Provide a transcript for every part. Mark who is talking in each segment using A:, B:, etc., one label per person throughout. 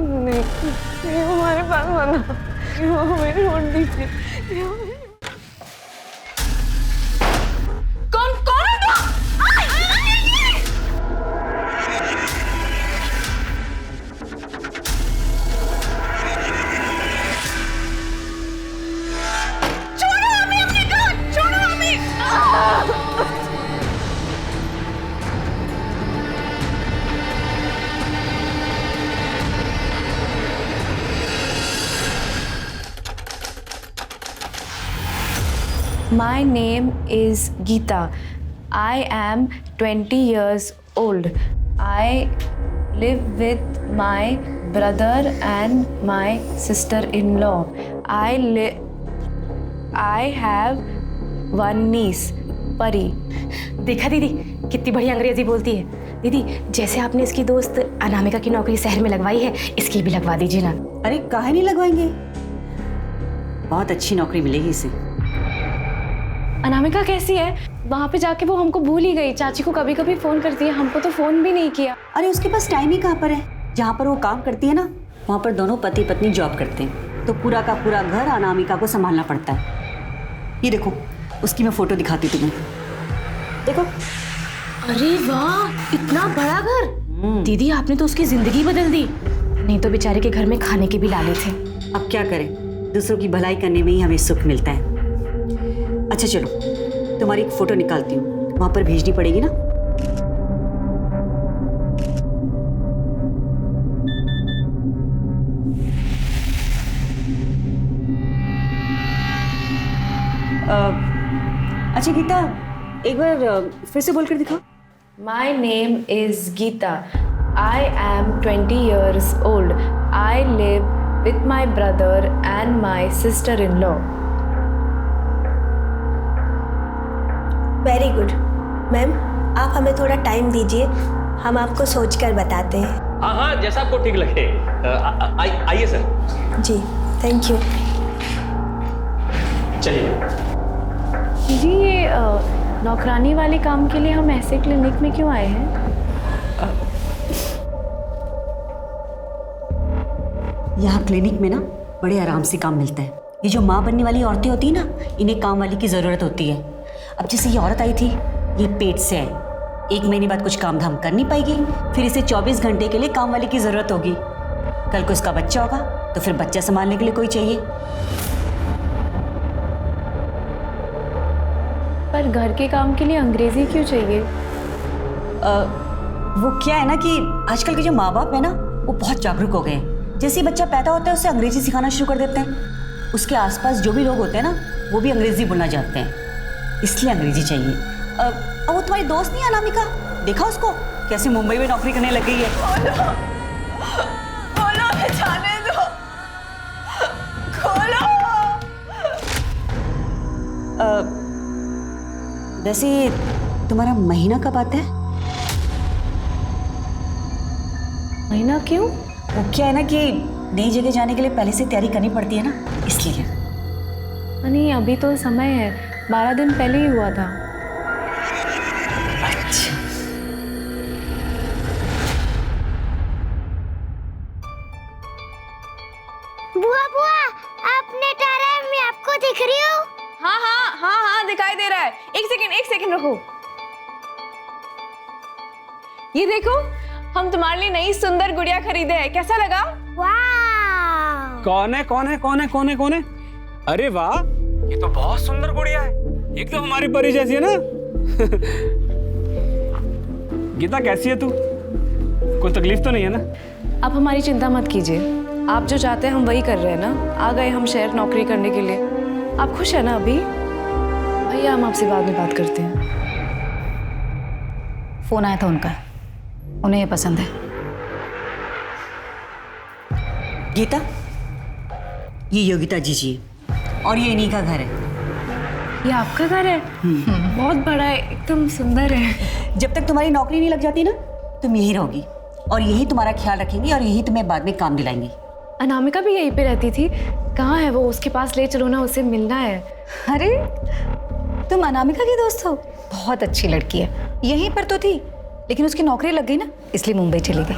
A: नहीं, ये हमारे पास बना, ये हमें छोड़ दीजिए। कौन कौन है तू? छोड़ो हमें, हमने कहा छोड़ो हमें।
B: My name is Geeta. I am 20 years old. I live with my brother and my sister-in-law. I have one niece, Pari.
C: देखा दीदी कितनी बढ़िया अंग्रेजी बोलती है। दीदी जैसे आपने इसकी दोस्त अनामिका की नौकरी शहर में लगवाई है, इसकी भी लगवा दीजिए ना।
D: अरे काहे नहीं लगवाएंगे, बहुत अच्छी नौकरी मिलेगी इसे।
B: अनामिका कैसी है? वहाँ पे जाके वो हमको भूल ही गई। चाची को कभी कभी फोन करती है, हमको तो फोन भी नहीं किया।
D: अरे उसके पास टाइम ही कहाँ पर है। जहाँ पर वो काम करती है ना, वहाँ पर दोनों पति पत्नी जॉब करते हैं, तो पूरा का पूरा घर अनामिका को संभालना पड़ता है। ये देखो, उसकी मैं फोटो दिखाती हूँ तुम्हें, देखो।
C: अरे वाह, इतना बड़ा घर। दीदी आपने तो उसकी जिंदगी बदल दी। नहीं तो बेचारे के घर में खाने के भी लाले थे।
D: अब क्या करें, दूसरों की भलाई करने में ही हमें सुख मिलता है। अच्छा चलो, तुम्हारी एक फोटो निकालती हूँ, वहां पर भेजनी पड़ेगी ना। अच्छा गीता, एक बार फिर से बोल कर दिखाओ।
B: My name is Geeta. I am 20 years old. I live with my brother and my sister-in-law.
E: Very good. Ma'am आप हमें थोड़ा टाइम दीजिए, हम आपको सोचकर बताते हैं।
F: हाँ हाँ, जैसा आपको ठीक लगे। आइए सर।
E: Ji thank you.
F: चलिए।
B: जी ये नौकरानी वाले काम के लिए हम ऐसे क्लिनिक में क्यों आए हैं?
D: यहाँ क्लिनिक में ना बड़े आराम से काम मिलता है। ये जो माँ बनने वाली औरतें होती है ना, इन्हें काम वाली की ज़रूरत होती है। अब जैसे ये औरत आई थी, ये पेट से है, 1 महीने बाद कुछ काम धाम कर नहीं पाएगी, फिर इसे 24 घंटे के लिए काम वाली की ज़रूरत होगी। कल को इसका बच्चा होगा तो फिर बच्चा संभालने के लिए कोई चाहिए।
B: पर घर के काम के लिए अंग्रेजी क्यों चाहिए?
D: वो क्या है ना कि आजकल के जो माँ बाप है ना, वो बहुत जागरूक हो गए हैं। जैसे ही बच्चा पैदा होता है उसे अंग्रेजी सिखाना शुरू कर देते हैं। उसके आसपास जो भी लोग होते हैं ना, वो भी अंग्रेजी बोलना जानते हैं, इसलिए अंग्रेजी चाहिए। अब वो तुम्हारी दोस्त नहीं है अनामिका, देखा उसको कैसे मुंबई में नौकरी करने लग गई है।
A: खोलो, जाने दो, खोलो।
D: वैसे तुम्हारा महीना कब आता है?
B: महीना क्यों?
D: वो क्या है ना कि नई जगह जाने के लिए पहले से तैयारी करनी पड़ती है ना, इसलिए।
B: नहीं अभी तो समय है, 12 दिन पहले ही हुआ था।
D: अच्छा।
G: बुआ बुआ, आपने तारा मैं आपको दिख रही हूँ?
A: हाँ हाँ हाँ हाँ, दिखाई दे रहा है। एक सेकंड रुको। ये देखो, हम तुम्हारे लिए नई सुंदर गुड़िया खरीदे हैं, कैसा लगा?
G: वाह!
H: कौन है? अरे वाह, ये तो बहुत सुंदर गुड़िया है, एकदम हमारी परी जैसी है ना। गीता कैसी है तू? कोई तकलीफ तो नहीं है ना?
B: आप हमारी चिंता मत कीजिए, आप जो चाहते हैं हम वही कर रहे हैं ना। आ गए हम शहर नौकरी करने के लिए। आप खुश है ना अभी? भैया हम आपसे बाद में बात करते हैं।
C: फोन आया था उनका, उन्हें ये पसंद है।
D: गीता, ये योगिता जी और ये इन्हीं का घर है।
B: ये आपका घर है? बहुत बड़ा है, एकदम सुंदर है।
D: जब तक तुम्हारी नौकरी नहीं लग जाती ना, तुम यहीं रहोगी और यही तुम्हारा ख्याल रखेंगी और यही तुम्हें बाद में काम दिलाएंगी।
B: अनामिका भी यहीं पे रहती थी, कहाँ है वो? उसके पास ले चलो ना, उससे मिलना है।
C: अरे तुम अनामिका की दोस्त हो? बहुत अच्छी लड़की है, यहीं पर तो थी लेकिन उसकी नौकरी लग गई ना, इसलिए मुंबई चली गई।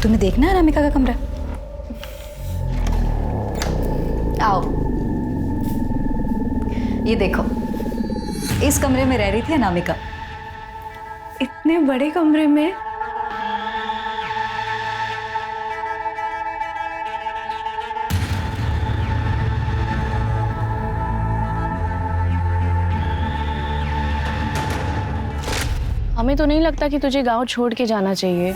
I: तुम्हें देखना है अनामिका का कमरा? आओ, ये देखो, इस कमरे में रह रही थी अनामिका।
B: इतने बड़े कमरे में?
A: हमें तो नहीं लगता कि तुझे गांव छोड़ के जाना चाहिए।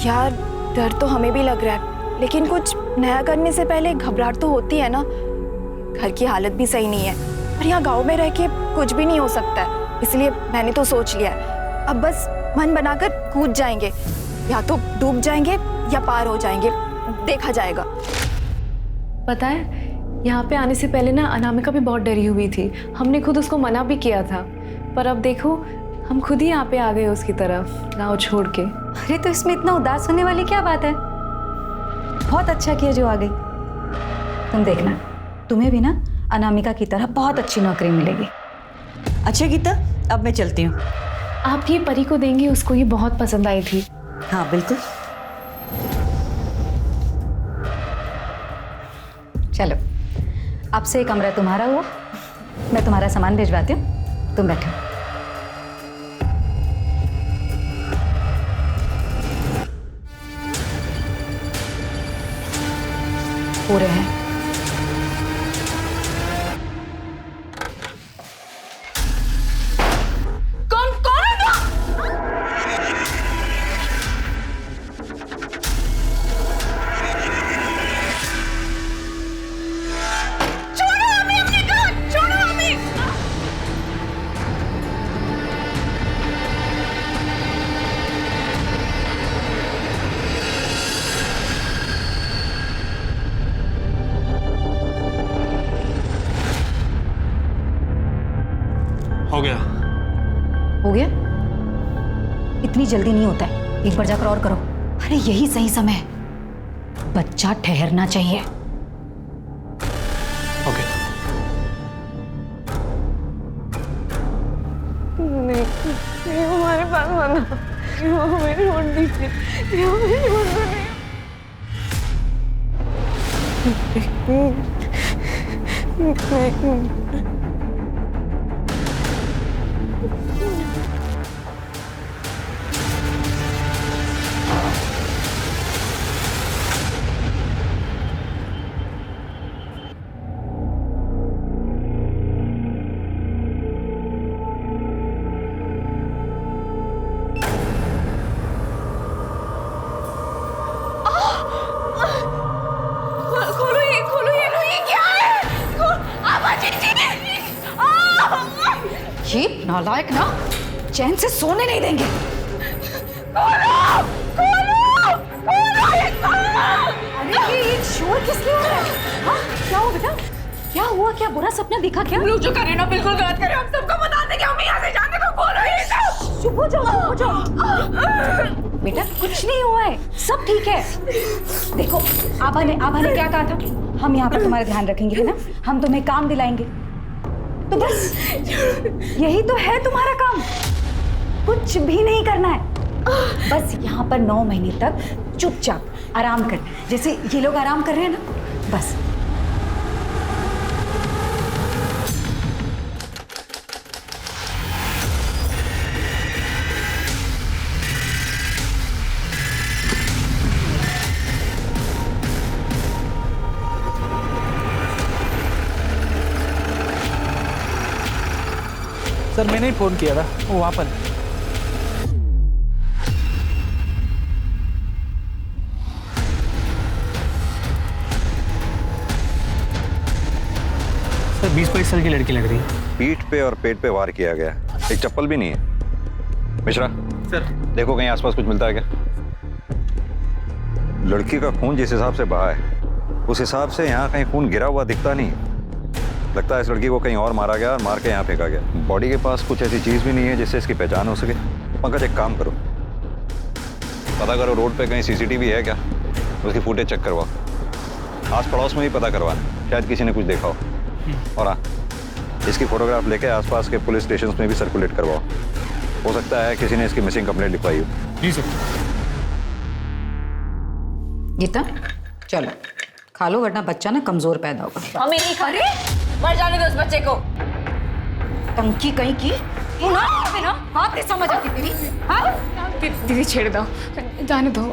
J: यार डर तो हमें भी लग रहा है, लेकिन कुछ नया करने से पहले घबराहट तो होती है ना। घर की हालत भी सही नहीं है और यहाँ गांव में रह के कुछ भी नहीं हो सकता है, इसलिए मैंने तो सोच लिया है अब बस मन बनाकर कूद जाएंगे, या तो डूब जाएंगे या पार हो जाएंगे, देखा जाएगा।
B: पता है, यहाँ पे आने से पहले ना अनामिका भी बहुत डरी हुई थी। हमने खुद उसको मना भी किया था, पर अब देखो हम खुद ही यहाँ पे आ गए उसकी तरफ, गाँव छोड़ के।
I: अरे तो इसमें इतना उदास होने वाली क्या बात है? बहुत अच्छा किया जो आ गई। तुम देखना, तुम्हें भी ना अनामिका की तरह बहुत अच्छी नौकरी मिलेगी।
D: अच्छा गीता, अब मैं चलती हूँ।
B: आप ये परी को देंगे, उसको ये बहुत पसंद आई थी।
D: हाँ बिल्कुल।
I: चलो, अब से कमरा तुम्हारा हुआ, मैं तुम्हारा सामान भिजवाती हूँ, तुम बैठो। पूरे हैं।
H: हो गया।
I: हो गया? इतनी जल्दी नहीं होता है, एक बार जाकर और करो। अरे यही सही समय है, बच्चा ठहरना चाहिए।
H: ओके।
A: नहीं, हमारे पास बना, हमें छोड़ दीजिए, हमें छोड़ दो।
I: ये नालायक ना चैन से सोने नहीं देंगे। अरे ये शोर किस लिए हो रहा है? हाँ, क्या हुआ बेटा? क्या हुआ? क्या बुरा सपना दिखा क्या?
A: लोग जो करें ना बिल्कुल गलत करें, हम सबको बता देंगे, हम यहाँ से जाने को बोल रहे हैं।
I: चुप हो जाओ, चुप हो जाओ। बेटा कुछ नहीं हुआ है, सब ठीक है। देखो आभा ने क्या कहा था, हम यहाँ पर तुम्हारा ध्यान रखेंगे, है ना? हम तुम्हें काम दिलाएंगे, तो बस यही तो है तुम्हारा काम, कुछ भी नहीं करना है। बस यहाँ पर 9 महीने तक चुपचाप आराम करना है, जैसे ये लोग आराम कर रहे हैं ना, बस।
H: सर मैंने ही फोन किया था, वो वहाँ पर। सर 20-22 साल की लड़की लग रही है।
K: पीठ पे और पेट पे वार किया गया, एक चप्पल भी नहीं है। मिश्रा
H: सर
K: देखो कहीं आसपास कुछ मिलता है क्या? लड़की का खून जिस हिसाब से बहा है उस हिसाब से यहाँ कहीं खून गिरा हुआ दिखता नहीं। लगता है इस लड़की को कहीं और मारा गया और मार के यहाँ फेंका गया। बॉडी के पास कुछ ऐसी चीज़ भी नहीं है जिससे इसकी पहचान हो सके। पंकज एक काम करो, पता करो रोड पे कहीं सीसीटीवी है क्या, उसकी फुटेज चेक करवाओ। आस पड़ोस में भी पता करवाना, शायद किसी ने कुछ देखा हो। और हाँ, इसकी फोटोग्राफ लेके आसपास के पुलिस स्टेशन में भी सर्कुलेट करवाओ, हो सकता है किसी ने इसकी मिसिंग कंप्लेंट लिखवाई हो।
H: जी सर।
I: गीता चलो खा लो, वरना बच्चा ना कमजोर पैदा होगा।
C: हमें नहीं खा रहे, मर जाने दो उस बच्चे को।
I: टंकी कहीं की ना बात नहीं समझ आती तेरी। हाँ
B: दीदी छेड़ दो, जाने दो।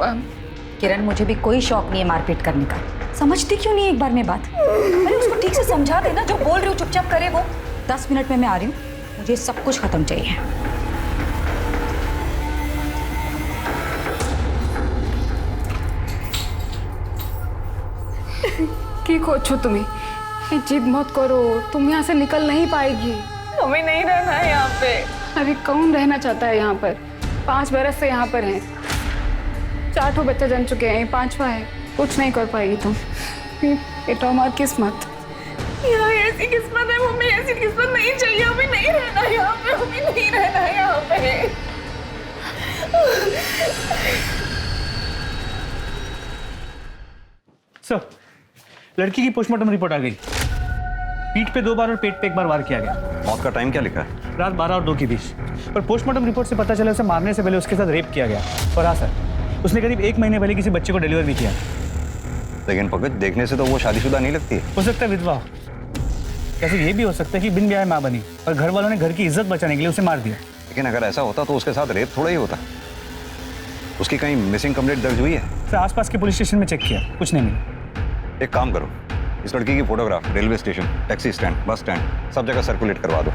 I: किरण, मुझे भी कोई शौक नहीं है मारपीट करने का। समझती क्यों नहीं एक बार में बात? अरे उसको ठीक से समझा देना, जो बोल रही हूँ चुपचाप करे वो। 10 मिनट में मैं आ रही हूँ, मुझे सब कुछ खत्म चाहिए।
B: की खोचो तुम्हें, जिद मत करो, तुम यहाँ से निकल नहीं पाएगी।
A: हमें नहीं रहना है यहाँ पे।
B: अरे कौन रहना चाहता है यहाँ पर? 5 बरस से यहाँ पर हैं, 4 ठो बच्चे जन चुके हैं, 5वां है। कुछ नहीं कर पाएगी तुम। ये तो हमारी किस्मत।
A: यहाँ ऐसी किस्मत है मम्मी, ऐसी किस्मत नहीं चाहिए। हमें नहीं रहना यहाँ पे, हमें नहीं रहना है यहाँ पे।
H: सर, लड़की की पोस्टमार्टम रिपोर्ट आ गई। पीठ पे 2 बार और पेट पे 1 बार वार किया गया।
K: मौत का टाइम क्या लिखा है?
H: रात 12 और 2 के बीच। पर पोस्टमार्टम रिपोर्ट से पता चला उसे मारने से पहले उसके साथ रेप किया गया। और हाँ सर, उसने करीब 1 महीने पहले किसी बच्चे को डिलीवर भी किया।
K: लेकिन पंकज, देखने से तो वो शादीशुदा नहीं लगती है।
H: हो सकता है विधवा हो। ऐसे ये भी हो सकता है कि बिन ब्याह माँ बनी और घर वालों ने घर की इज्जत बचाने के लिए उसे मार दिया।
K: लेकिन अगर ऐसा होता तो उसके साथ रेप थोड़ा ही होता। उसकी कहीं मिसिंग कंप्लेंट दर्ज हुई है?
H: फिर आसपास के पुलिस स्टेशन में चेक किया, कुछ नहीं मिला।
K: एक काम करो, इस लड़की की photograph railway station, taxi stand, bus stand, सब जगह सर्कुलेट करवा दो।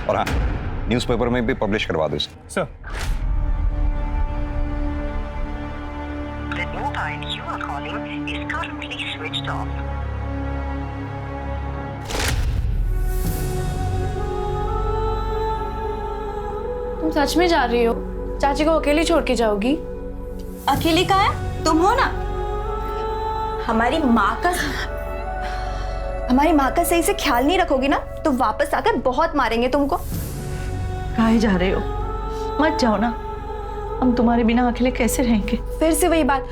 K: और हाँ, न्यूज़पेपर में भी पब्लिश करवा दो इसे।
H: सर,
B: तुम सच में जा रही हो? चाची को अकेली छोड़ के जाओगी?
E: अकेली कहाँ है? तुम हो ना। हमारी माँ का सही से ख्याल नहीं रखोगी ना तो वापस आकर बहुत मारेंगे तुमको।
A: कहाँ जा रहे हो? मत जाओ ना, हम तुम्हारे बिना अकेले कैसे रहेंगे?
J: फिर से वही बात,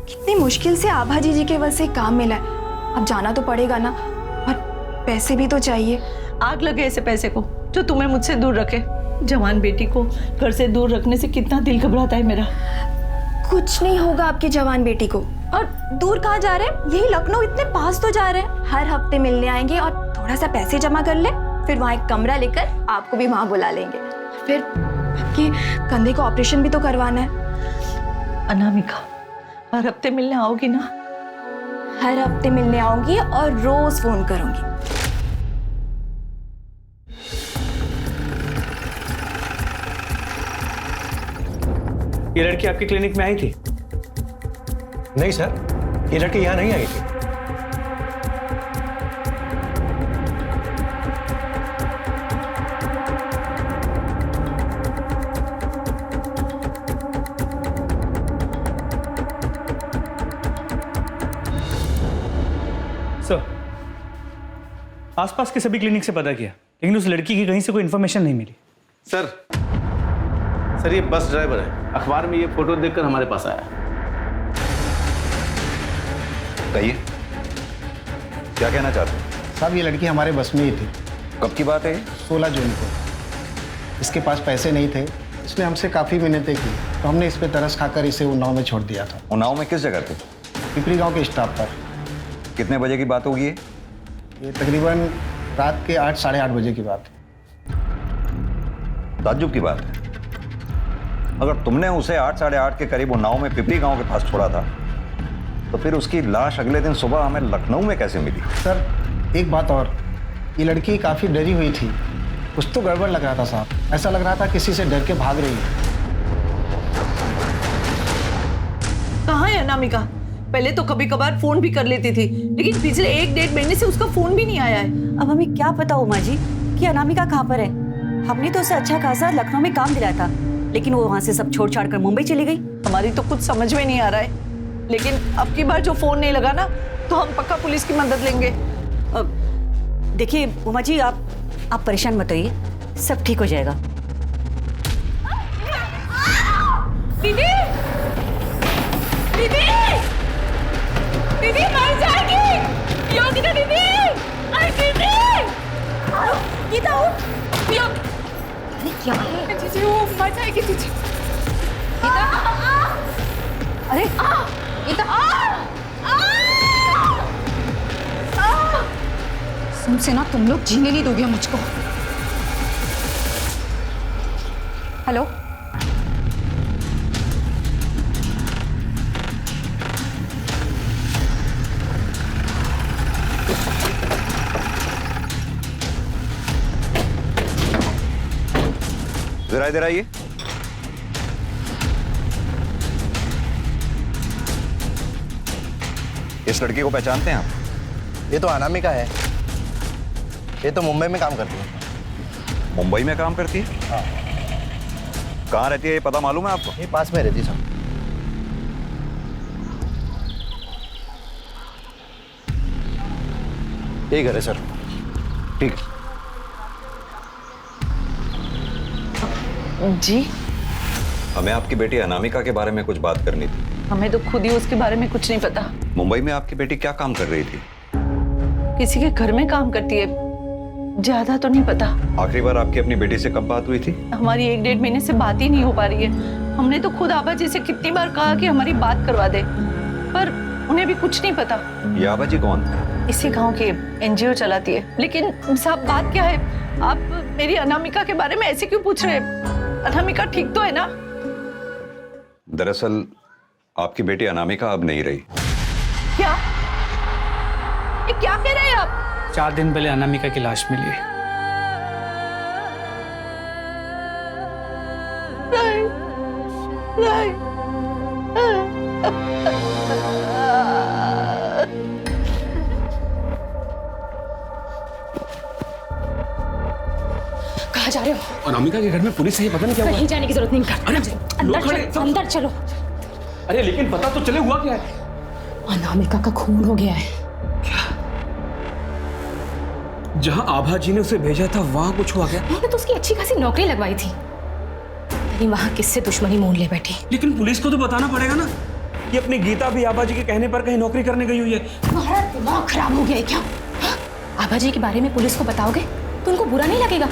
J: कितनी मुश्किल से आभा जी के वजह से काम मिला है। अब जाना तो पड़ेगा ना, और पैसे भी तो चाहिए।
A: आग लगे ऐसे पैसे को जो तुम्हें मुझसे दूर रखे। जवान बेटी को घर से दूर रखने से कितना दिल घबराता है मेरा।
J: कुछ नहीं होगा आपकी जवान बेटी को। और दूर कहाँ जा रहे हैं? यही लखनऊ, इतने पास तो जा रहे हैं। हर हफ्ते मिलने आएंगे और थोड़ा सा पैसे जमा कर ले, फिर वहाँ एक कमरा लेकर आपको भी वहाँ बुला लेंगे। फिर आपके कंधे का ऑपरेशन भी तो करवाना है।
A: अनामिका, हर हफ्ते मिलने आओगी ना?
J: हर हफ्ते मिलने आऊंगी और रोज फोन करूंगी।
H: ये लड़की आपके क्लिनिक में आई थी?
L: नहीं सर, ये लड़की यहाँ नहीं आई थी।
H: सर, आसपास के सभी क्लिनिक से पता किया, लेकिन उस लड़की की कहीं से कोई इन्फॉर्मेशन नहीं मिली।
L: सर ये बस ड्राइवर है, अखबार में ये फोटो देखकर हमारे पास आया।
K: कहिए, क्या कहना चाहते हैं?
L: साहब, ये लड़की हमारे बस में ही थी।
K: कब की बात है?
L: 16 जून को। इसके पास पैसे नहीं थे, इसने हमसे काफ़ी मिन्नतें की, तो हमने इस पे तरस खाकर इसे उन्नाव में छोड़ दिया था।
K: उन्नाव में किस जगह थे?
L: पिपरी गांव के स्टॉप पर।
K: कितने बजे की बात होगी
L: ये तकरीबन रात के 8 साढ़े 8 बजे की बात है।
K: ताज्जुब की बात है, अगर तुमने उसे 8 साढ़े 8 के करीब उन्नाव में पिपरी गांव के पास छोड़ा था, तो फिर उसकी लाश अगले दिन सुबह हमें लखनऊ में कैसे मिली?
L: सर, एक बात और, ये लड़की काफ़ी डरी हुई थी। कुछ तो गड़बड़ लग रहा था साहब, ऐसा लग रहा था किसी से डर के भाग रही है।
A: कहाँ है अनामिका? पहले तो कभी कभार फोन भी कर लेती थी, लेकिन पिछले 1-1.5 महीने से उसका फोन भी नहीं आया है।
D: अब हमें क्या पता उमा जी कि अनामिका कहाँ पर है। हमने तो उसे अच्छा खासा लखनऊ में काम दिलाया था, लेकिन वो वहाँ से सब छोड़ छाड़ कर मुंबई चली गई।
A: हमारी तो कुछ समझ में नहीं आ रहा है, लेकिन अब की बार जो फोन नहीं लगा ना, तो हम पक्का पुलिस की मदद लेंगे।
D: देखिए उमा जी, आप परेशान मत होइए, सब ठीक हो जाएगा।
A: दीदी, दीदी, दीदी मर जाएगी। योगिता दीदी, अरे दीदी, गीता उठ।
I: अरे क्या है?
A: जीजी वो मर जाएगी जीजी।
I: अरे तुमसे ना तुम लोग जीने नहीं दोगे मुझको। हेलो,
K: जरा इधर आइए। इस लड़की को पहचानते हैं आप?
L: ये तो अनामिका है। ये तो मुंबई में काम करती है।
K: मुंबई में काम करती है?
L: हाँ।
K: कहाँ रहती है ये पता मालूम है आपको?
L: ये पास में रहती सर। यही घर है सर।
K: ठीक।
A: जी,
K: हमें आपकी बेटी अनामिका के बारे में कुछ बात करनी थी।
A: हमें तो खुद ही उसके बारे में कुछ नहीं पता।
K: मुंबई में आपकी बेटी क्या काम कर रही थी?
A: किसी के घर में काम करती है, ज्यादा तो नहीं पता।
K: आखिरी बार आपकी अपनी बेटी से कब बात हुई थी?
A: हमारी 1-1.5 महीने से बात ही नहीं हो पा रही है। हमने तो खुद आबा जी से कितनी बार कहा कि हमारी बात करवा दे, पर उन्हें भी कुछ नहीं पता।
K: ये आबा जी कौन?
A: इसी गांव के एनजीओ चलाती है। लेकिन साहब बात क्या है, आप मेरी अनामिका के बारे में ऐसे क्यों पूछ रहे हैं? अनामिका ठीक तो है ना?
K: दरअसल आपकी बेटी अनामिका अब नहीं रही।
A: क्या? ये क्या कह रहे हैं आप?
H: 4 दिन पहले अनामिका की लाश मिली है।
A: नहीं, नहीं।
C: कहाँ जा रहे हो?
F: अनामिका के घर में पुलिस है, ये पता नहीं क्या हुआ।
C: कहीं जाने की जरूरत नहीं।
F: लोग खड़े, सब-
C: अंदर चलो।
F: अरे लेकिन पता तो चले हुआ क्या है?
C: अनामिका का खून हो गया है।
F: जहां आभा जी ने उसे भेजा था वहां कुछ हुआ क्या?
C: उन्होंने तो उसकी अच्छी खासी नौकरी लगवाई थी, लेकिन वहां किससे दुश्मनी मोल ले बैठी।
F: लेकिन पुलिस को तो बताना पड़ेगा ना। ये अपनी गीता भी आभा जी के कहने पर कहीं नौकरी करने गई हुई है।
C: तुम्हारा दिमाग खराब हो गया है क्या? हाँ? आभा जी के बारे में पुलिस को बताओगे तो उनको बुरा नहीं लगेगा?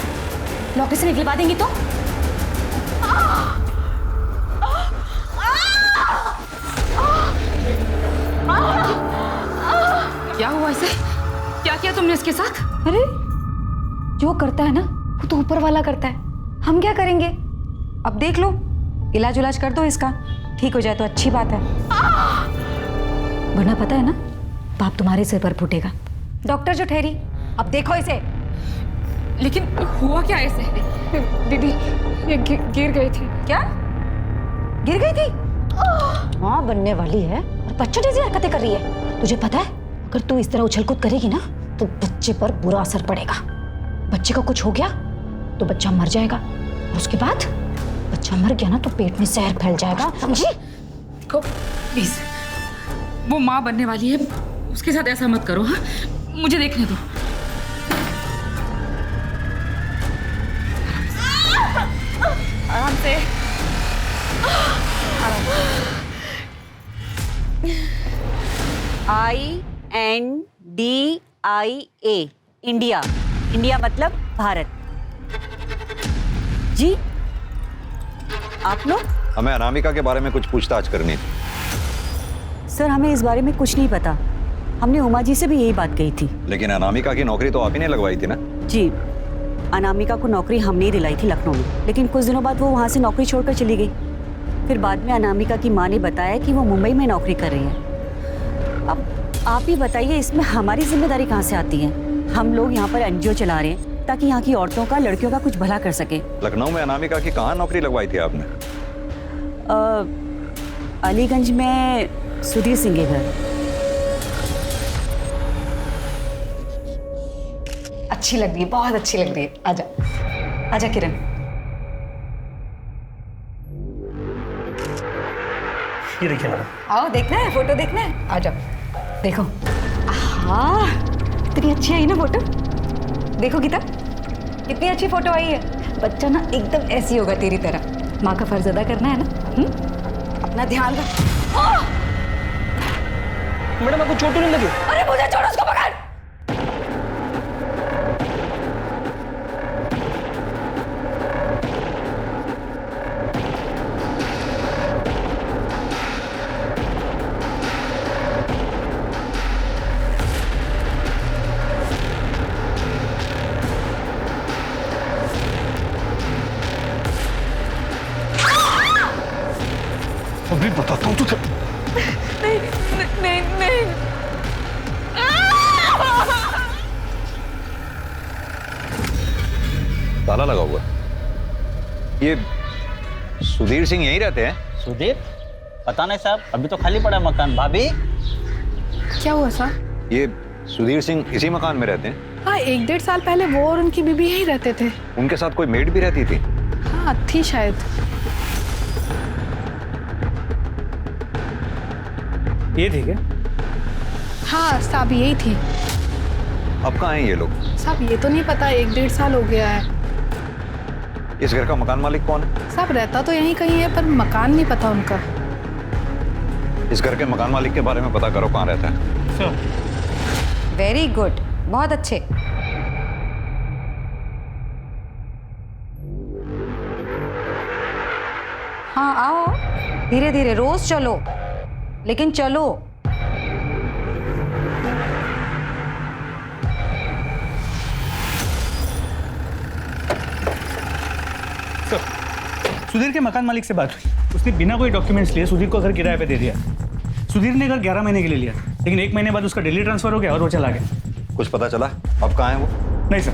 C: नौकरी से निकलवा देंगी तो? क्या हुआ इसे? क्या किया तुमने इसके साथ?
I: अरे जो करता है ना वो तो ऊपर वाला करता है, हम क्या करेंगे? अब देख लो, इलाज उलाज कर दो इसका, ठीक हो जाए तो अच्छी बात है, वरना पता है ना पाप तुम्हारे सिर पर फूटेगा। डॉक्टर जो ठहरी, अब देखो इसे।
C: लेकिन हुआ क्या ऐसे? दीदी ये गिर गई थी।
I: क्या गिर गई थी? माँ बनने वाली है और बच्चों जैसी हरकतें कर रही है। तुझे पता है अगर तू इस तरह उछल कूद करेगी ना तो बच्चे पर बुरा असर पड़ेगा। बच्चे को कुछ हो गया तो बच्चा मर जाएगा, और उसके बाद बच्चा मर गया ना तो पेट में जहर फैल जाएगा, समझी?
C: देखो प्लीज, वो माँ बनने वाली है, उसके साथ ऐसा मत करो। हाँ, मुझे देखने दो।
A: आराम से।
D: INDIA India. इंडिया मतलब भारत। जी आप लोग?
K: हमें अनामिका के बारे में कुछ पूछताछ करनी थी।
D: सर हमें इस बारे में कुछ नहीं पता, हमने उमा जी से भी यही बात कही थी।
K: लेकिन अनामिका की नौकरी तो आप ही ने लगवाई थी ना?
D: जी, अनामिका को नौकरी हमने ही दिलाई थी लखनऊ में, लेकिन कुछ दिनों बाद वो वहाँ से नौकरी छोड़कर चली गई। फिर बाद में अनामिका की माँ ने बताया कि वो मुंबई में नौकरी कर रही है। अब आप ही बताइए इसमें हमारी जिम्मेदारी कहाँ से आती है? हम लोग यहाँ पर एनजीओ चला रहे हैं ताकि यहाँ की औरतों का, लड़कियों का कुछ भला कर सके।
K: लखनऊ में अनामिका की कहाँ नौकरी लगवाई थी आपने?
D: अलीगंज में सुधीर सिंह के घर।
I: अच्छी लग रही है, बहुत अच्छी लग रही है। आजा आजा किरण।
H: ये देखिए मैडम।
I: आओ, देखना है फोटो, देखना है, आ जाओ। देखो, हाँ कितनी अच्छी आई ना फोटो। देखो गीता कितनी अच्छी फोटो आई है। बच्चा ना एकदम ऐसी होगा तेरी तरह। माँ का फर्ज अदा करना है ना। अपना ध्यान रख।
F: मैडम आपको चोट नहीं लगी?
I: अरे मुझे छोड़ो, उसको पकड़।
H: अभी बताता हूँ तुझे।
J: नहीं नहीं नहीं
K: ताला लगा हुआ है। ये सुधीर सिंह यहीं रहते हैं?
M: सुधीर? पता नहीं साहब, अभी तो खाली पड़ा है मकान। भाभी,
J: क्या हुआ साहब?
K: ये सुधीर सिंह इसी मकान में रहते हैं?
J: हाँ, 1-1.5 साल पहले वो और उनकी बीबी यहीं रहते थे।
K: उनके साथ कोई मेड भी रहती थी?
J: हाँ, थी शायद।
H: ये ठीक है।
J: हाँ साहब, यही थी।
K: अब कहाँ हैं ये लोग?
J: साहब ये तो नहीं पता, 1-1.5 साल हो गया है।
K: इस घर का मकान मालिक कौन है?
J: साहब रहता तो यहीं कहीं है, पर मकान नहीं पता उनका।
K: इस घर के मकान मालिक के बारे में पता करो, कहाँ रहता है।
I: वेरी गुड, बहुत अच्छे। हाँ आओ, धीरे धीरे, रोज चलो, लेकिन चलो।
H: सुधीर के मकान मालिक से बात हुई, उसने बिना कोई डॉक्यूमेंट्स लिए सुधीर को घर किराए पे दे दिया। सुधीर ने घर 11 महीने के लिए लिया, लेकिन 1 महीने बाद उसका दिल्ली ट्रांसफर हो गया और वो चला गया।
K: कुछ पता चला अब कहाँ है वो?
H: नहीं सर।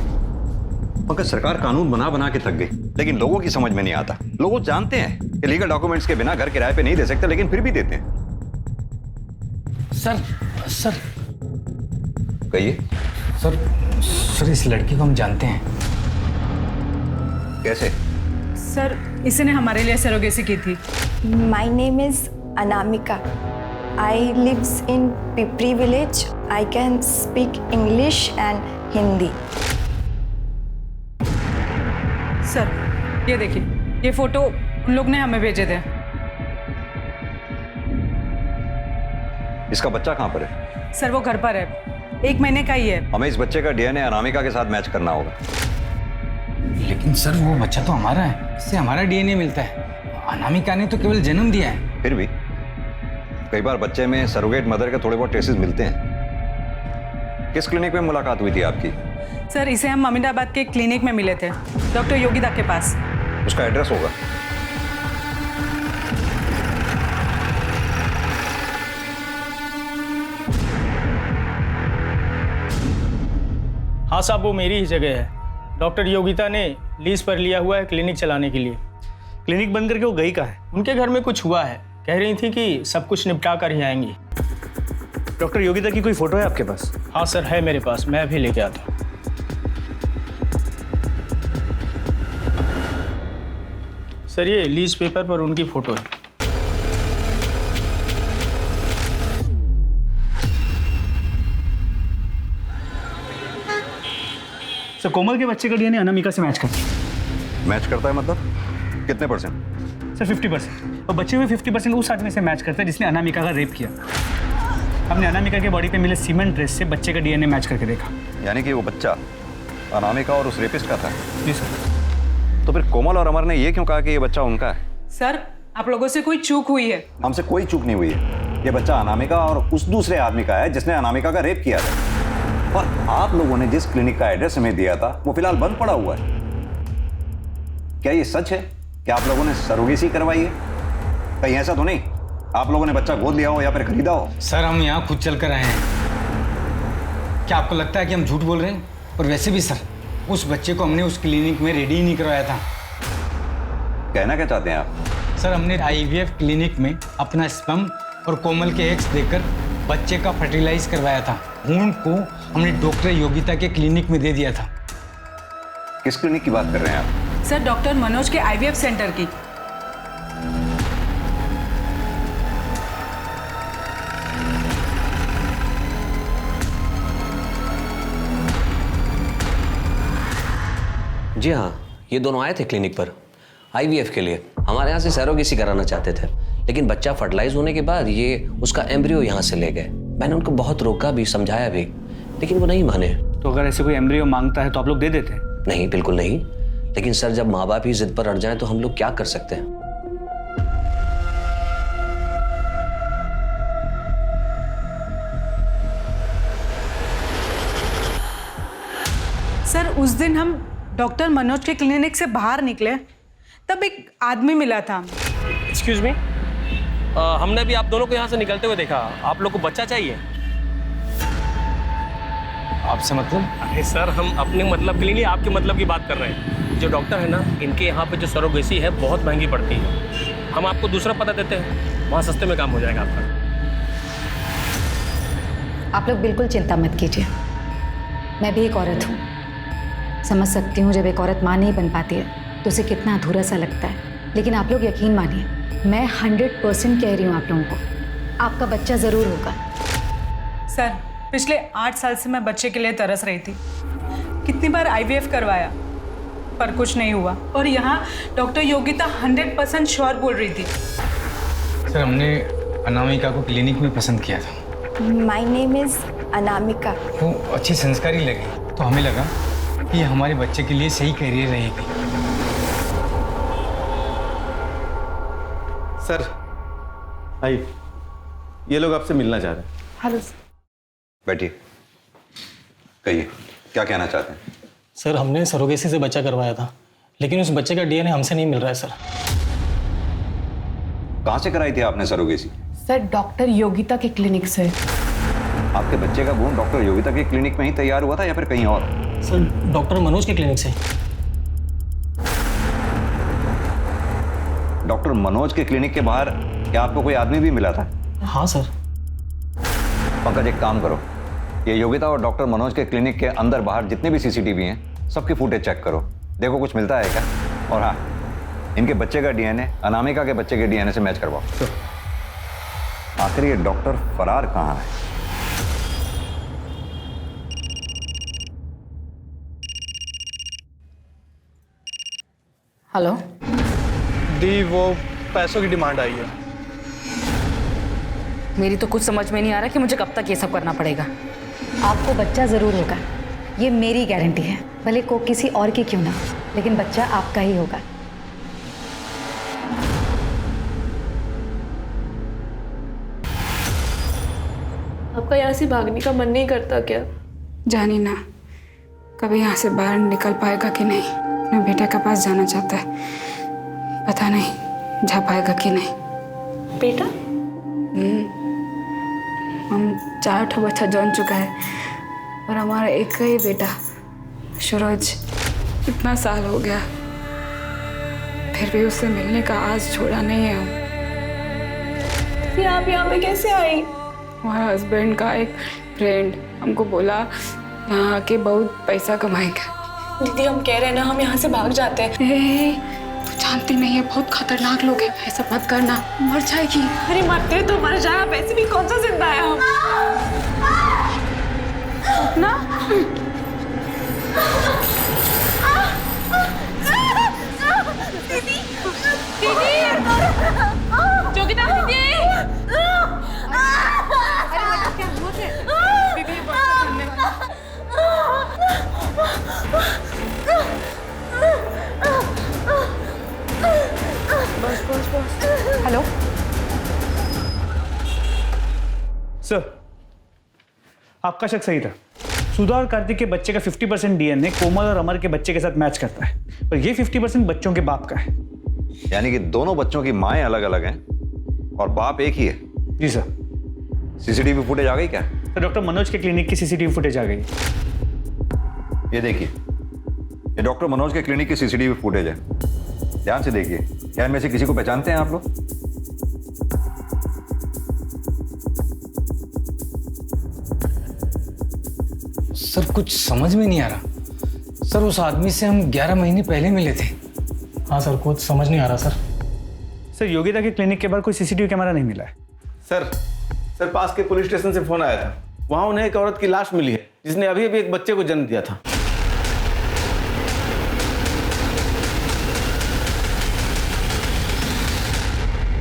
K: पंकज, सरकार कानून बना बना के थक गई, लेकिन लोगों की समझ में नहीं आता। लोग जानते हैं कि लीगल डॉक्यूमेंट्स के बिना घर किराए पे नहीं दे सकते, लेकिन फिर भी देते हैं।
M: सर
K: कहिए।
M: सर इस लड़की को हम जानते हैं।
K: कैसे?
A: सर इसने हमारे लिए सरोगेसी की थी।
J: My name is Anamika. I lives in Pipri village. I can speak English and Hindi.
A: Sir ये देखिए, ये फोटो उन लोग ने हमें भेजे थे।
K: इसका बच्चा कहाँ पर है?
A: सर वो घर पर है, 1 महीने का ही है।
K: हमें इस बच्चे का डीएनए अनामिका के साथ मैच करना होगा।
M: लेकिन सर वो बच्चा तो हमारा है, इससे हमारा डीएनए मिलता है। अनामिका ने तो केवल जन्म दिया है।
K: फिर भी कई बार बच्चे में सरोगेट मदर के थोड़े बहुत ट्रेसेस मिलते हैं। किस क्लिनिक में मुलाकात हुई थी आपकी?
A: सर इसे हम अमीनाबाद के क्लिनिक में मिले थे, डॉक्टर योगिता के पास।
K: उसका एड्रेस होगा?
N: हाँ साहब, वो मेरी ही जगह है। डॉक्टर योगिता ने लीज पर लिया हुआ है क्लिनिक चलाने के लिए।
H: क्लिनिक बंद करके वो गई कहाँ है?
N: उनके घर में कुछ हुआ है, कह रही थी कि सब कुछ निपटा कर ही आएंगी।
H: डॉक्टर योगिता की कोई फोटो है आपके पास?
N: हाँ सर, है मेरे पास, मैं अभी लेके आता हूँ। सर ये लीज पेपर पर उनकी फोटो है।
H: सर कोमल के बच्चे का डीएनए अनामिका से मैच करता है।
K: मैच करता है मतलब कितने %?
H: सर 50%। और बच्चे में 50% उस आदमी से मैच करता है जिसने अनामिका का रेप किया। हमने अनामिका के बॉडी पे मिले सीमेंट ड्रेस से बच्चे का डीएनए मैच करके देखा।
K: यानी कि वो बच्चा अनामिका और उस रेपिस्ट का था?
H: जी सर।
K: तो फिर कोमल और अमर ने ये क्यों कहा कि ये बच्चा उनका है?
A: सर आप लोगों से कोई चूक हुई है।
K: हमसे कोई चूक नहीं हुई है। ये बच्चा अनामिका और उस दूसरे आदमी का है जिसने अनामिका का रेप किया था। और आप लोगों ने जिस क्लिनिक का एड्रेस हमें दिया था वो फिलहाल बंद पड़ा हुआ है। क्या ये सच है कि आप लोगों ने सरोगेसी करवाई है? कहीं ऐसा तो नहीं आप लोगों ने बच्चा गोद लिया हो या फिर खरीदा हो?
M: सर हम यहाँ खुद चल कर आए हैं। क्या आपको लगता है कि हम झूठ बोल रहे हैं? और वैसे भी सर, उस बच्चे को हमने उस क्लिनिक में रेडी ही नहीं करवाया था।
K: कहना क्या चाहते हैं आप?
M: सर हमने IVF क्लिनिक में अपना स्पर्म और कोमल के एग्स देकर बच्चे का फर्टिलाइज करवाया था। भ्रूण को हमने डॉक्टर योगिता के क्लिनिक में दे दिया था।
K: किस क्लिनिक की बात कर रहे हैं आप?
A: सर डॉक्टर मनोज के IVF सेंटर की।
O: जी हाँ, ये दोनों आए थे क्लिनिक पर IVF के लिए। हमारे यहाँ से सरोगेसी कराना चाहते थे, लेकिन बच्चा फर्टिलाइज होने के बाद ये उसका एम्ब्रियो यहाँ से ले गए। मैंने उनको बहुत रोका भी, समझाया भी, लेकिन वो नहीं माने।
H: तो अगर ऐसे कोई एम्ब्रियो मांगता है तो आप लोग दे देते?
O: नहीं, बिल्कुल नहीं। लेकिन सर जब माँ बाप ही जिद पर अड़ जाएं तो हम लोग क्या कर सकते हैं?
A: सर उस दिन हम डॉक्टर मनोज के क्लिनिक से बाहर निकले, तब एक आदमी मिला था।
N: एक्सक्यूज मी,
P: हमने भी आप दोनों को यहाँ से निकलते हुए देखा। आप लोग को बच्चा चाहिए?
M: आपसे मतलब?
P: अरे सर, हम अपने मतलब के लिए आपके मतलब की बात कर रहे हैं। जो डॉक्टर है ना, इनके यहाँ पे जो सरोगेसी है बहुत महंगी पड़ती है। हम आपको दूसरा पता देते हैं, वहाँ सस्ते में काम हो जाएगा आपका।
I: आप लोग बिल्कुल चिंता मत कीजिए, मैं भी एक औरत हूँ, समझ सकती हूँ जब एक औरत माँ नहीं बन पाती है तो उसे कितना अधूरा सा लगता है। लेकिन आप लोग यकीन मानिए, मैं 100% कह रही हूँ आप लोगों को, आपका बच्चा ज़रूर होगा।
Q: सर, पिछले 8 साल से मैं बच्चे के लिए तरस रही थी। कितनी बार IVF करवाया पर कुछ नहीं हुआ, और यहाँ डॉक्टर योगिता 100% श्योर बोल रही थी।
M: सर, हमने अनामिका को क्लिनिक में पसंद किया था।
J: My name is Anamika.
M: वो अच्छी संस्कारी लगी तो हमें लगा कि ये हमारे बच्चे के लिए सही करियर रहेगी।
F: सर, आइए, ये लोग आपसे मिलना चाह रहे हैं।
J: हेलो।
K: बैठिए, कहिए क्या कहना चाहते हैं?
N: सर, हमने सरोगेसी से बच्चा करवाया था, लेकिन उस बच्चे का DNA हमसे नहीं मिल रहा है सर।
K: कहाँ से कराई थी आपने सरोगेसी?
B: सर, डॉक्टर योगिता के क्लिनिक से।
K: आपके बच्चे का भ्रूण डॉक्टर योगिता के क्लिनिक में ही तैयार हुआ था या फिर कहीं और?
N: सर, डॉक्टर मनोज के क्लिनिक से।
K: डॉक्टर मनोज के क्लिनिक के बाहर क्या आपको कोई आदमी भी मिला था?
N: हाँ सर।
K: पंकज, एक काम करो, ये योगिता और डॉक्टर मनोज के क्लिनिक के अंदर बाहर जितने भी CCTV हैं सबकी फुटेज चेक करो, देखो कुछ मिलता है क्या। और हाँ, इनके बच्चे का DNA अनामिका के बच्चे के DNA से मैच करवाओ। आखिर ये डॉक्टर फरार कहाँ है?
I: हेलो
L: दी, वो पैसों की डिमांड आई है।
I: मेरी तो कुछ समझ में नहीं आ रहा कि मुझे कब तक ये सब करना पड़ेगा। आपको बच्चा ज़रूर होगा, ये मेरी गारंटी है, भले को किसी और की क्यों ना, लेकिन बच्चा आपका ही होगा।
B: आपका यहाँ से भागने का मन नहीं करता क्या?
R: जानी ना कभी यहाँ से बाहर निकल पाएगा कि नहीं। अपने बेटे के पास जाना चाहता है, पता नहीं जा पाएगा कि नहीं।
B: बेटा?
R: हम 4 ठो बच्चा जन चुका है, और हमारा एक ही बेटा सूरज, इतना साल हो गया फिर भी उससे मिलने का आज छोड़ा नहीं है।
B: फिर आप यहाँ पे कैसे आई?
R: हमारा हस्बैंड का एक फ्रेंड हमको बोला यहाँ आके बहुत पैसा कमाएगा।
B: दीदी, हम कह रहे हैं ना, हम यहाँ से भाग जाते हैं।
R: तू जानती नहीं है, बहुत खतरनाक लोग हैं, ऐसा मत करना, मर जाएगी।
B: अरे मरते तो मर जाए, आप ऐसे भी कौन सा जिंदा है हम।
R: ना
B: दीदी, दीदी, योगिता दीदी।
I: हेलो
H: सर, आपका शक सही था। सुधा और कार्तिक के बच्चे का 50% DNA कोमल और अमर के बच्चे के साथ मैच करता है, पर ये 50% बच्चों के बाप का है।
K: यानी कि दोनों बच्चों की माएँ अलग अलग हैं और बाप एक ही है?
H: जी सर।
K: CCTV फुटेज आ गई क्या?
H: तो डॉक्टर मनोज के क्लिनिक की CCTV फुटेज आ गई।
K: ये देखिए, ये डॉक्टर मनोज के क्लिनिक की CCTV फुटेज है, ध्यान से देखिए। क्या इनमें से किसी को पहचानते हैं आप लोग?
M: सर, कुछ समझ में नहीं आ रहा। सर, उस आदमी से हम 11 महीने पहले मिले थे।
N: हाँ सर, कुछ समझ नहीं आ रहा सर।
H: सर, योगिता के क्लिनिक के बाहर कोई CCTV कैमरा नहीं मिला है।
F: सर, पास के पुलिस स्टेशन से फोन आया था, वहां उन्हें एक औरत की लाश मिली है जिसने अभी अभी एक बच्चे को जन्म दिया था।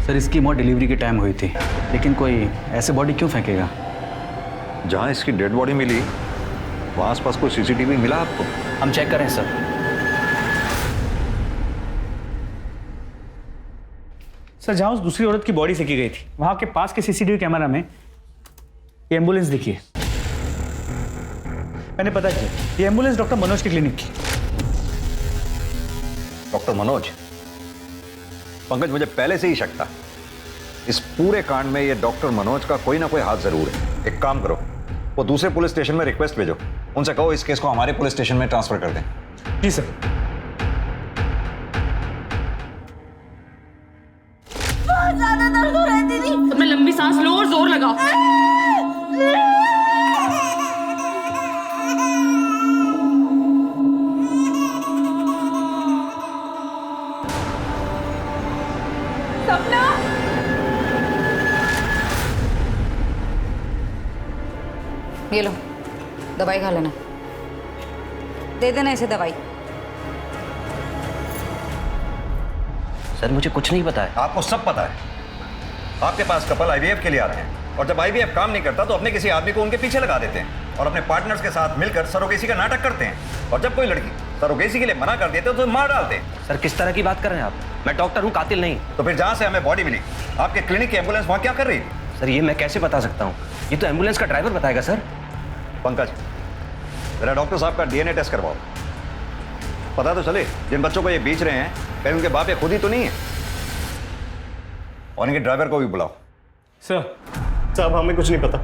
H: सर, इसकी मौत डिलीवरी के टाइम हुई थी, लेकिन कोई ऐसे बॉडी क्यों फेंकेगा?
K: जहां इसकी डेड बॉडी मिली वहां आसपास कोई CCTV मिला आपको?
H: हम चेक करें सर। सर, जहां उस दूसरी औरत की बॉडी फेंकी गई थी वहां के पास के CCTV कैमरा में ये एम्बुलेंस दिखी है। मैंने पता किया, ये एम्बुलेंस डॉक्टर मनोज के क्लिनिक की।
K: डॉक्टर मनोज? पंकज, मुझे पहले से ही शक था इस पूरे कांड में ये डॉक्टर मनोज का कोई ना कोई हाथ जरूर है। एक काम करो, वो दूसरे पुलिस स्टेशन में रिक्वेस्ट भेजो, उनसे कहो इस केस को हमारे पुलिस स्टेशन में ट्रांसफर कर दें।
H: जी सर।
G: बहुत ज्यादा दर्द हो रहा है दीदी।
C: तुमने लंबी सांस लो और जोर लगाओ।
G: सपना
I: ये लो, दवाई खा लेना। दे देना इसे दवाई।
O: सर मुझे कुछ नहीं पता है।
K: आपको सब पता है। आपके पास कपल आईवीएफ के लिए आते हैं और जब आईवीएफ काम नहीं करता तो अपने किसी आदमी को उनके पीछे लगा देते हैं और अपने पार्टनर्स के साथ मिलकर सरोगेसी का नाटक करते हैं। और जब कोई लड़की सरोगेसी के लिए मना कर देते तो मार डालते हैं।
O: सर किस तरह की बात कर रहे हैं आप? मैं डॉक्टर हूँ, कातिल नहीं।
K: तो फिर जहां से हमें बॉडी मिली, आपके क्लिनिक की एम्बुलेंस वहां क्या कर रही थी?
O: सर ये मैं कैसे बता सकता हूँ? ये तो एम्बुलेंस का ड्राइवर बताएगा सर।
K: पंकज, जरा डॉक्टर साहब का डीएनए टेस्ट करवाओ, पता तो चले जिन बच्चों को ये बेच रहे हैं कहीं उनके बाप या खुद ही तो नहीं है। और इनके ड्राइवर को भी बुलाओ।
S: साहब हमें कुछ नहीं पता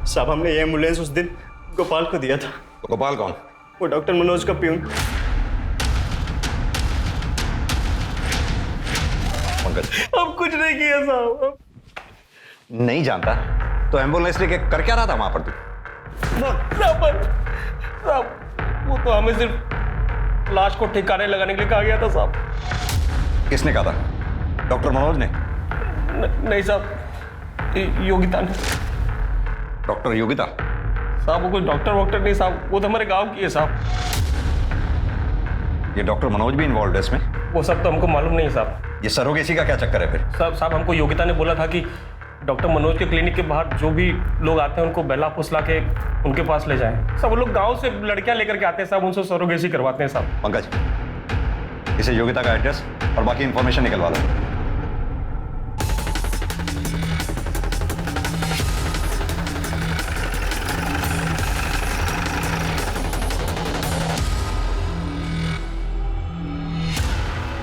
S: साहब। हमने ये एम्बुलेंस उस दिन गोपाल को दिया था।
K: तो गोपाल कौन?
S: वो डॉक्टर मनोज का प्यून।
K: पंकज,
S: अब कुछ नहीं किया साहब।
K: नहीं जानता तो एम्बुलेंस लेके कर क्या रहा था वहां पर तू?
P: साहब वो तो हमें सिर्फ लाश को ठिकाने लगाने के लिए कहा गया था साहब।
K: किसने कहा था? डॉक्टर मनोज ने?
P: नहीं साहब, योगिता ने।
K: डॉक्टर योगिता?
P: साहब वो कोई डॉक्टर वॉक्टर नहीं साहब, वो तो हमारे गांव की है साहब।
K: ये डॉक्टर मनोज भी इन्वॉल्व है इसमें?
P: वो सब तो हमको मालूम नहीं है साहब।
K: ये सरोगेसी का क्या चक्कर है फिर?
P: साहब हमको योगिता ने बोला था कि डॉक्टर मनोज के क्लिनिक के बाहर जो भी लोग आते हैं उनको बहला फुसला के उनके पास ले जाएं। सब वो लोग गांव से लड़कियां लेकर के आते हैं साहब, उनसे सरोगेसी करवाते हैं साहब।
K: पंकज, इसे योगिता का एड्रेस और बाकी इंफॉर्मेशन निकलवा लो।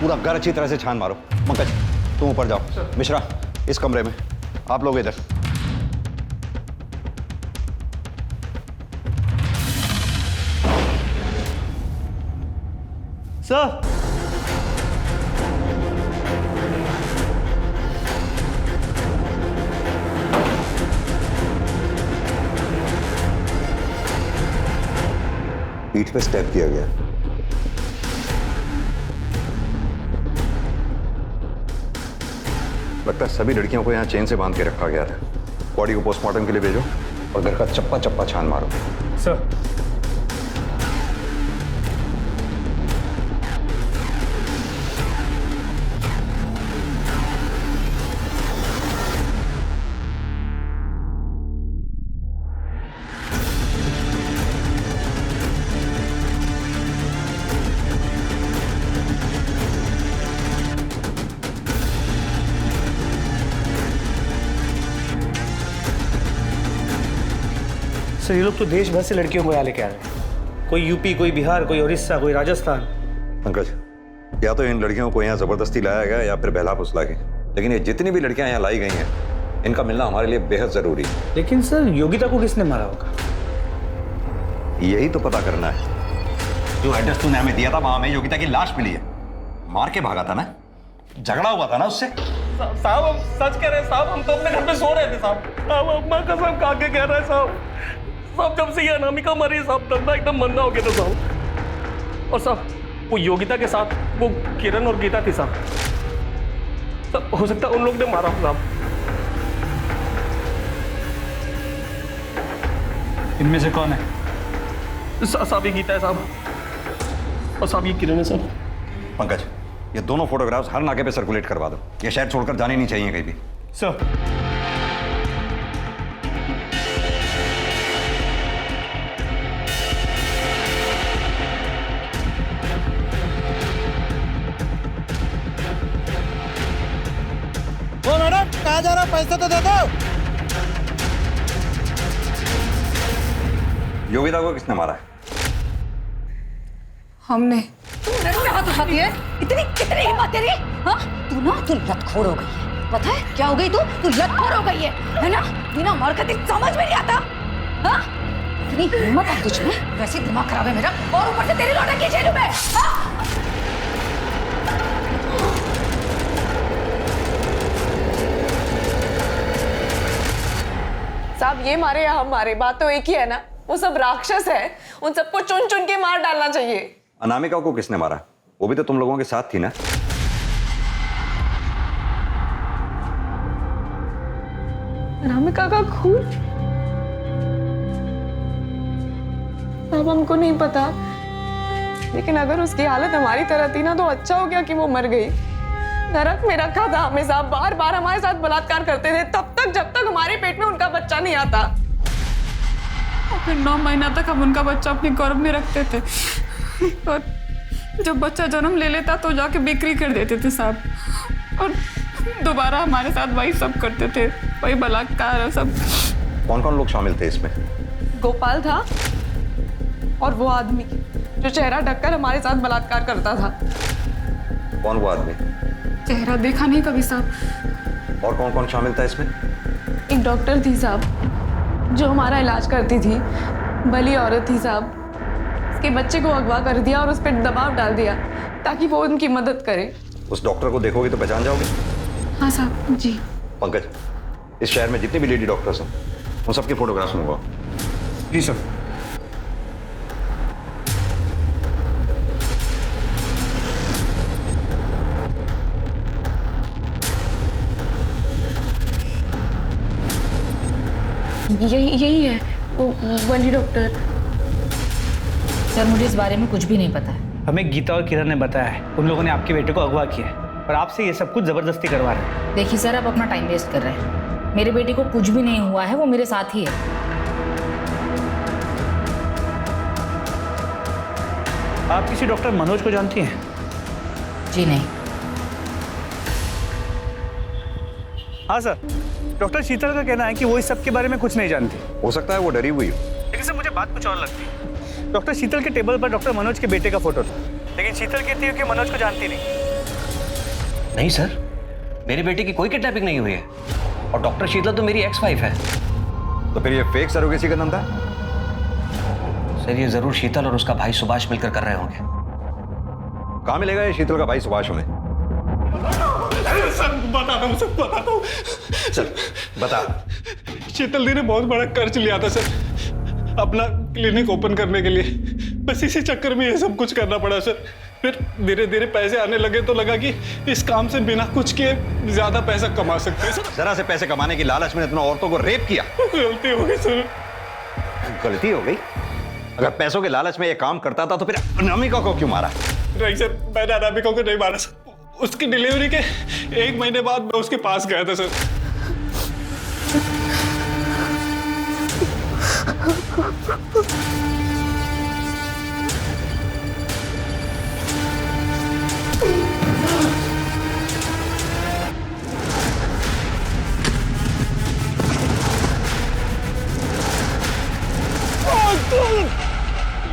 K: पूरा घर अच्छी तरह से छान मारो। पंकज तुम ऊपर जाओ, मिश्रा इस कमरे में, आप लोग इधर।
S: सर
K: पीठ पे स्टेप किया गया। लगता है सभी लड़कियों को यहाँ चेन से बांध के रखा गया था। बॉडी को पोस्टमार्टम के लिए भेजो और घर का चप्पा चप्पा छान मारो।
S: सर
H: सर ये लोग तो देश भर से लड़कियों को यहाँ लेके आ रहे हैं। कोई यूपी, कोई बिहार, कोई उड़ीसा, कोई राजस्थान।
K: पंकज, या तो इन लड़कियों को यहाँ जबरदस्ती लाया गया या फिर बहला फुसला के, लेकिन ये जितनी भी लड़कियां यहाँ लाई गई हैं इनका मिलना हमारे लिए बेहद जरूरी है।
H: लेकिन सर योगिता को किसने मारा होगा?
K: यही तो पता करना है। जो एड्रेस तूने हमें दिया था वहां में योगिता की लाश मिली है। मार के भागा था ना, झगड़ा हुआ था ना उससे।
P: साहब हम सच कह रहे हैं साहब, हम तो अपने घर पे सो रहे थे साहब। अम्मा कसम खा के कह रहे हैं साहब, जब से ये अनामिका मरी साहब धंधा एकदम मंदा हो गया था साहब। और साहब वो योगिता के साथ वो किरण और गीता थी साहब। हो सकता है उन लोग ने मारा हो साहब।
H: इनमें से कौन है?
P: साहब ये गीता है साहब और साहब ये किरण है साहब।
K: पंकज, ये दोनों फोटोग्राफ्स हर नाके पे सर्कुलेट करवा दो। ये शहर छोड़कर जाने नहीं चाहिए कहीं भी।
H: सर
L: मैडम कहाँ जा रहा, पैसे तो दे दो।
K: योगिता को किसने मारा है?
I: हमने। तू मेरे पे हाथ उठाती है? इतनी हिम्मत तेरी? हाँ? तू लतखोर हो गई है। पता है क्या हो गई तू लटखोर हो गई है ना? बिना मर के समझ में नहीं आता। हाँ, इतनी हिम्मत है तुझ में? वैसे दिमाग खराब है मेरा, और ऊपर से तेरी लौटा की जेलू में।
T: साहब ये मारे या हम मारे, बात तो एक ही है ना। वो सब राक्षस है, उन सबको चुन चुन के मार डालना चाहिए।
K: अनामिका को किसने मारा? वो भी तो तुम लोगों के साथ थी ना?
T: अनामिका का खून? अब हमको नहीं पता, लेकिन अगर उसकी हालत हमारी तरह थी ना तो अच्छा हो गया कि वो मर गई। नरक में रखा था हमें साहब, बार बार हमारे साथ बलात्कार करते थे तब तक जब तक हमारे पेट में उनका बच्चा नहीं आता।
R: और फिर 9 महीना तक हम उनका बच्चा अपने गर्भ में रखते थे, और जब बच्चा जन्म ले लेता तो जाके बिक्री कर देते थे साहब, और दोबारा हमारे साथ वही सब करते थे, वही बलात्कार और सब।
K: कौन कौन लोग शामिल थे इसमें?
T: गोपाल था और वो आदमी जो चेहरा ढककर हमारे साथ बलात्कार करता था।
K: कौन वो आदमी?
R: चेहरा देखा नहीं कभी साहब।
K: और कौन कौन शामिल था इसमें?
T: एक डॉक्टर थी साहब जो हमारा इलाज करती थी, भली औरत थी साहब। उसके बच्चे को अगवा कर दिया और उस पर दबाव डाल दिया ताकि वो उनकी मदद करे।
K: उस डॉक्टर को देखोगे तो पहचान जाओगे?
R: हाँ साहब जी।
K: पंकज, इस शहर में जितने भी लेडी डॉक्टर्स हैं उन सबके फोटोग्राफ्स मंगवाओ।
H: जी सर।
C: यही है वो वाली डॉक्टर।
I: सर मुझे इस बारे में कुछ भी नहीं पता है।
H: हमें गीता और किरण ने बताया है उन लोगों ने आपके बेटे को अगवा किया है और आपसे ये सब कुछ जबरदस्ती करवा रहे हैं।
I: देखिए सर, आप अपना टाइम वेस्ट कर रहे हैं। मेरे बेटे को कुछ भी नहीं हुआ है, वो मेरे साथ ही है।
H: आप किसी डॉक्टर मनोज को जानती हैं?
I: जी नहीं।
H: हाँ सर, डॉक्टर शीतल का कहना है कि वो इस सब के बारे में कुछ नहीं जानती।
K: हो सकता है वो डरी हुई हो।
H: लेकिन सर मुझे बात कुछ और लगती है। डॉक्टर शीतल के टेबल पर डॉक्टर मनोज के बेटे का फोटो था, लेकिन शीतल कहती है कि मनोज को जानती नहीं।
O: नहीं सर, मेरे बेटे की कोई किडनैपिंग नहीं हुई है और डॉक्टर शीतल तो मेरी एक्स-वाइफ है।
K: तो फिर ये फेक सरोगेसी का धंधा?
O: सर ये जरूर शीतल और उसका भाई सुभाष मिलकर कर रहे होंगे।
K: कहाँ मिलेगा ये शीतल का भाई सुभाष हमें?
P: सर बताता हूँ, सब बताता हूँ।
K: चल बता।
P: शीतल दी ने बहुत बड़ा कर्ज लिया था सर अपना क्लिनिक ओपन करने के लिए। बस इसी चक्कर में ये सब कुछ करना पड़ा सर। फिर धीरे धीरे पैसे आने लगे तो लगा कि इस काम से बिना कुछ किए ज्यादा पैसा कमा सकते हैं सर।
K: जरा से पैसे कमाने की लालच में इतना औरतों को रेप किया।
P: गलती हो गई सर।
K: गलती हो गई? अगर पैसों के लालच में ये काम करता था तो फिर अनामिका को क्यों मारा?
P: नहीं सर, मैंने अनामिका को नहीं मारा सर। उसकी डिलीवरी के 1 महीने बाद मैं उसके पास गया था सर।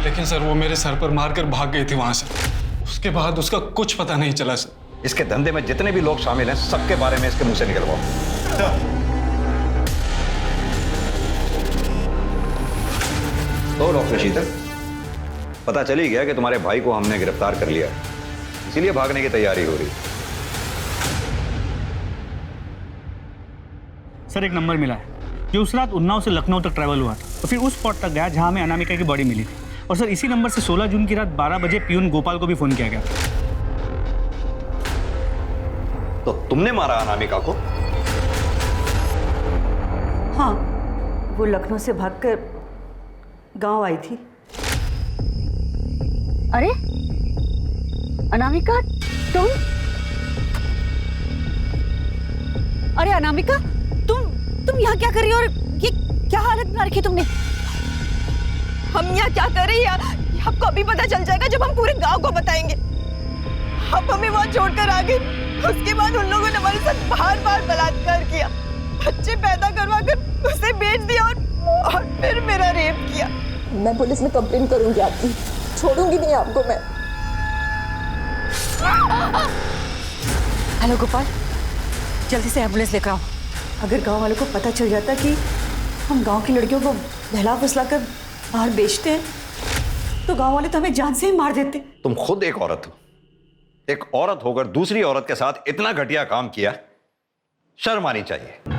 P: लेकिन सर वो मेरे सर पर मारकर भाग गई थी वहां से। उसके बाद उसका कुछ पता नहीं चला सर।
K: इसके धंधे में जितने भी लोग शामिल हैं सबके बारे में इसके मुंह से निकलवाओ। तो डॉक्टर शीतल, पता चल ही गया कि तुम्हारे भाई को हमने गिरफ्तार कर लिया है, इसीलिए भागने की तैयारी हो रही।
H: सर एक नंबर मिला है जो उस रात उन्नाव से लखनऊ तक ट्रैवल हुआ था और फिर उस स्पॉट तक गया जहां हमें अनामिका की बॉडी मिली थी। और सर इसी नंबर से 16 जून की रात 12 बजे पियून गोपाल को भी फोन किया गया।
K: तो तुमने मारा अनामिका को?
D: हाँ, वो लखनऊ से भागकर गांव आई थी। अरे अनामिका, तुम? अरे अनामिका, तुम यहाँ क्या कर रही हो और ये क्या हालत बना रखी तुमने?
A: हम यहाँ क्या कर रहे हैं आपको अभी पता चल जाएगा जब हम पूरे गांव को बताएंगे। अब हमें वहाँ छोड़कर आ गए, उसके बाद उन लोगों ने हमारे साथ बार-बार बलात्कार किया, बच्चे पैदा करवा कर उसे बेच दिया और फिर मेरा रेप किया।
T: मैं पुलिस में कंप्लेन करूंगी आपकी, छोड़ूंगी नहीं आपको मैं।
D: हेलो गोपाल, जल्दी से एम्बुलेंस लेकर आओ। अगर गांव वालों को पता चल जाता कि हम गांव की लड़कियों को बहला फुसला कर बाहर बेचते हैं तो गांव वाले तो हमें जान से ही मार देते।
K: तुम खुद एक औरत हो, एक औरत होकर दूसरी औरत के साथ इतना घटिया काम किया, शर्म आनी चाहिए।